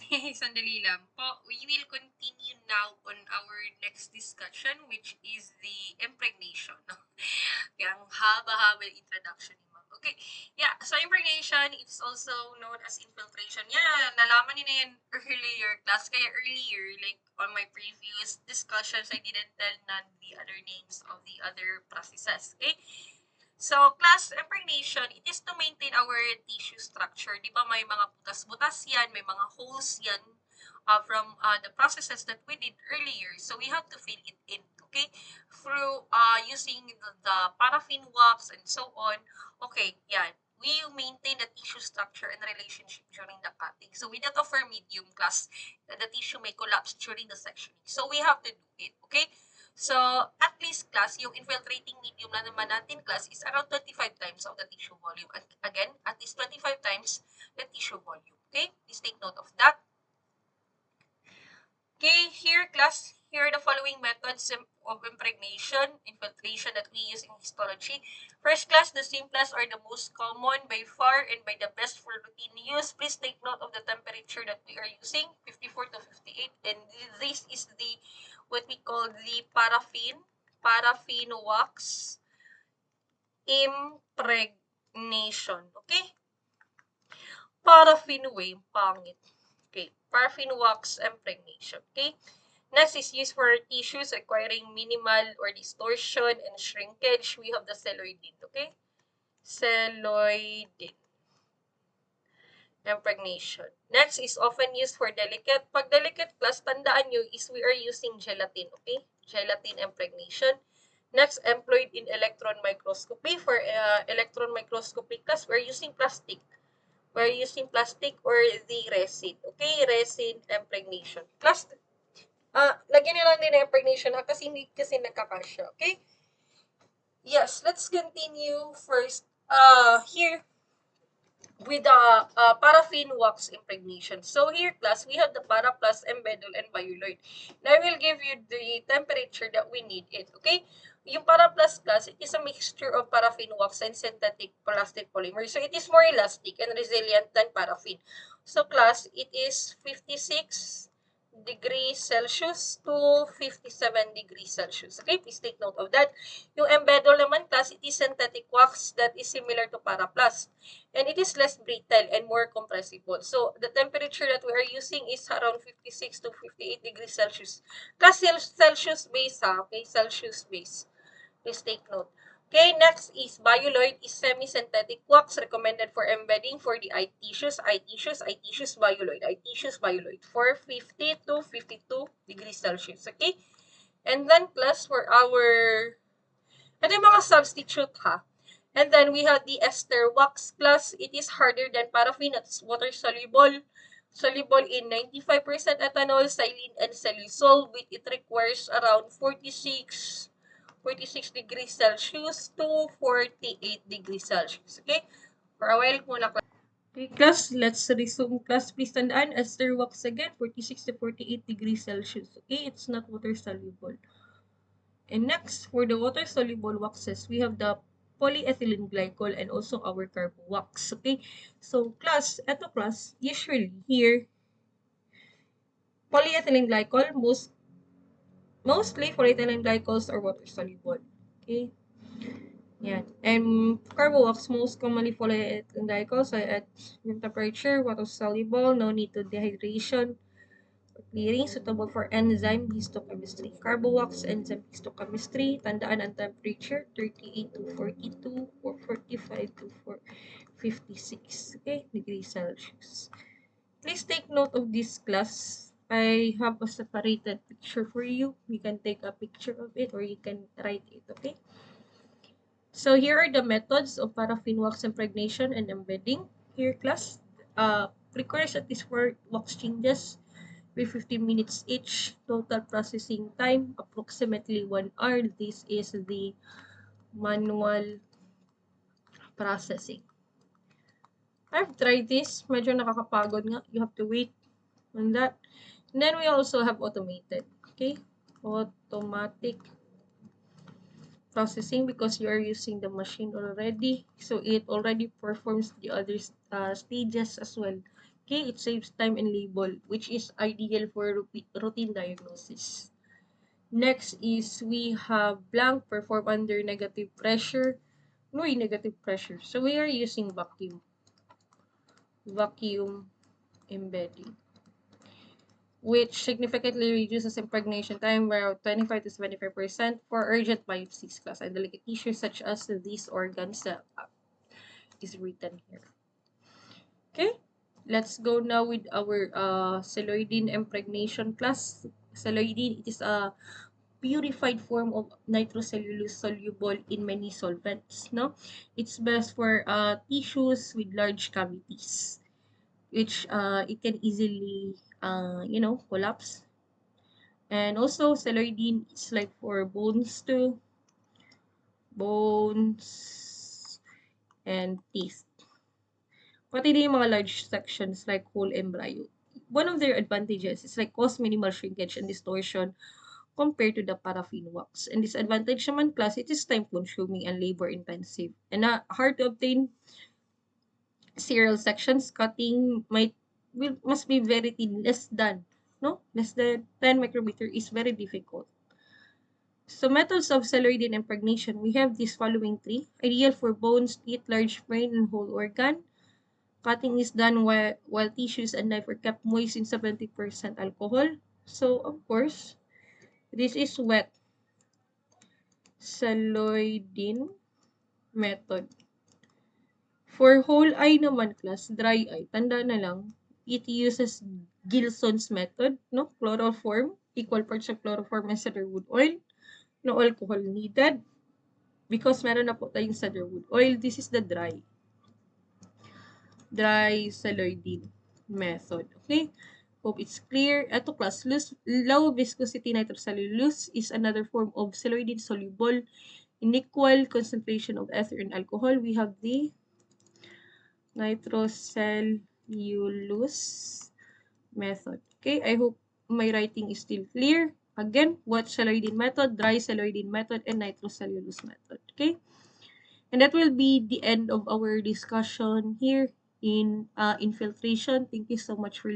Sandali lang po. We will continue now on our next discussion, which is the impregnation. No? Kaya ang haba-haba yung introduction ni Ma'am. Okay. Yeah, so impregnation is also known as infiltration. Yeah, nalaman niyo na yan earlier class. Kaya earlier, like on my previous discussions, I didn't tell none the other names of the other processes. Okay? So, class impregnation, it is to maintain our tissue structure. Di ba may mga butas-butas yan, may mga holes yan from the processes that we did earlier. So, we have to fill it in, okay? Through using the paraffin wax and so on. Okay, yan. We maintain the tissue structure and relationship during the cutting. So, without a firm medium, class, the tissue may collapse during the sectioning. So, we have to do it, okay? So, at least class, yung infiltrating medium na naman natin class is around 25 times of the tissue volume. And again, at least 25 times the tissue volume. Okay? Please take note of that. Okay, here class, here are the following methods of impregnation, infiltration that we use in histology. First class, the simplest or the most common by far and by the best for routine use. Please take note of the temperature that we are using, 54 to 58. And this is the what we call the paraffin wax impregnation. Okay? Paraffin way, pangit. Okay, paraffin wax impregnation. Okay? Next is used for tissues requiring minimal or distortion and shrinkage. We have the celluloid. Okay? Celluloid impregnation. Next is often used for delicate. Pag delicate class, tandaan nyo is we are using gelatin. Okay? Gelatin impregnation. Next, employed in electron microscopy. For electron microscopy class, we're using plastic. We're using plastic or the resin. Okay? Resin impregnation. Class, lagyan nyo lang din na impregnation ha, kasi hindi kasi nagkakasya. Okay? Yes, let's continue first. Here, with the paraffin wax impregnation. So here, class, we have the para plus embedol and bioloid. Now, I will give you the temperature that we need it, okay? Yung para plus class, it is a mixture of paraffin wax and synthetic plastic polymer. So, it is more elastic and resilient than paraffin. So, class, it is 56 degrees Celsius to 57 degrees Celsius. Okay, please take note of that. Yung embedol naman, class, it is synthetic wax that is similar to para plus. And it is less brittle and more compressible. So, the temperature that we are using is around 56 to 58 degrees Celsius. Class, Celsius base ha, okay, Celsius base. Please take note. Okay, next is bioloid is semi-synthetic wax recommended for embedding for the eye tissues, bioloid for 50 to 52 degrees Celsius. Okay? And then plus for our, ito yung mga substitute ha. And then we have the ester wax plus. It is harder than paraffin. It's water soluble. Soluble in 95% ethanol, xylene, and cellulose. It requires around 46 degrees Celsius to 48 degrees Celsius. Okay? For a while muna. Okay, class, let's resume class. Please tandaan, ester wax again, 46 to 48 degrees Celsius. Okay, it's not water soluble. And next, for the water soluble waxes, we have the polyethylene glycol and also our carbo wax. Okay, so class, eto class, usually here, polyethylene glycol, mostly polyethylene glycols are water soluble. Okay. Yeah. And carbo wax, most commonly polyethylene glycols at room temperature, water soluble, no need to dehydration, clearing, suitable for enzyme histochemistry. Carbo wax enzyme histochemistry, tandaan ang temperature, 38 to 42 or 45 to 56 degrees Celsius. Please take note of this class. I have a separated picture for you. You can take a picture of it or you can write it, okay? So here are the methods of paraffin wax impregnation and embedding. Here, class, requires at least 4 wax changes with 15 minutes each. Total processing time, approximately 1 hour. This is the manual processing. I've tried this. Medyo nakakapagod nga. You have to wait on that. And then we also have automated. Okay? Automatic processing because you are using the machine already. So, it already performs the other stages as well Okay, it saves time and label, which is ideal for routine diagnosis. Next is we have blank perform under negative pressure. No, negative pressure. So we are using vacuum embedding, which significantly reduces impregnation time by around 25 to 75% for urgent biopsies class and delicate tissues such as these organs that is written here. Okay, let's go now with our celluloidine impregnation class. Celluloidine, it is a purified form of nitrocellulose soluble in many solvents. No, it's best for tissues with large cavities, which it can easily collapse. And also celluloidine is like for bones too, bones and teeth. Pati din yung mga large sections like whole embryo. One of their advantages is like cause minimal shrinkage and distortion compared to the paraffin wax. And disadvantage naman class, it is time consuming and labor intensive. And hard to obtain serial sections, cutting must be very thin, less than 10 micrometer is very difficult. So methods of celluloid impregnation, we have these following three. Ideal for bones, teeth, large brain, and whole organ. Cutting is done while tissues and knife are kept moist in 70% alcohol. So, of course, this is wet celluloidine method. For whole eye naman class, dry eye, tanda na lang, it uses Gilson's method, no? Chloroform, equal parts of chloroform and cedarwood oil. No alcohol needed because meron na po tayong cedarwood oil. This is the dry celluloidine method. Okay? Hope it's clear. Ito class, low viscosity nitrocellulose is another form of celluloidine soluble in equal concentration of ether and alcohol. We have the nitrocellulose method. Okay, I hope my writing is still clear. Again, wet celluloidine method, dry celluloidine method, and nitrocellulose method. Okay, and that will be the end of our discussion here in infiltration. Thank you so much for listening.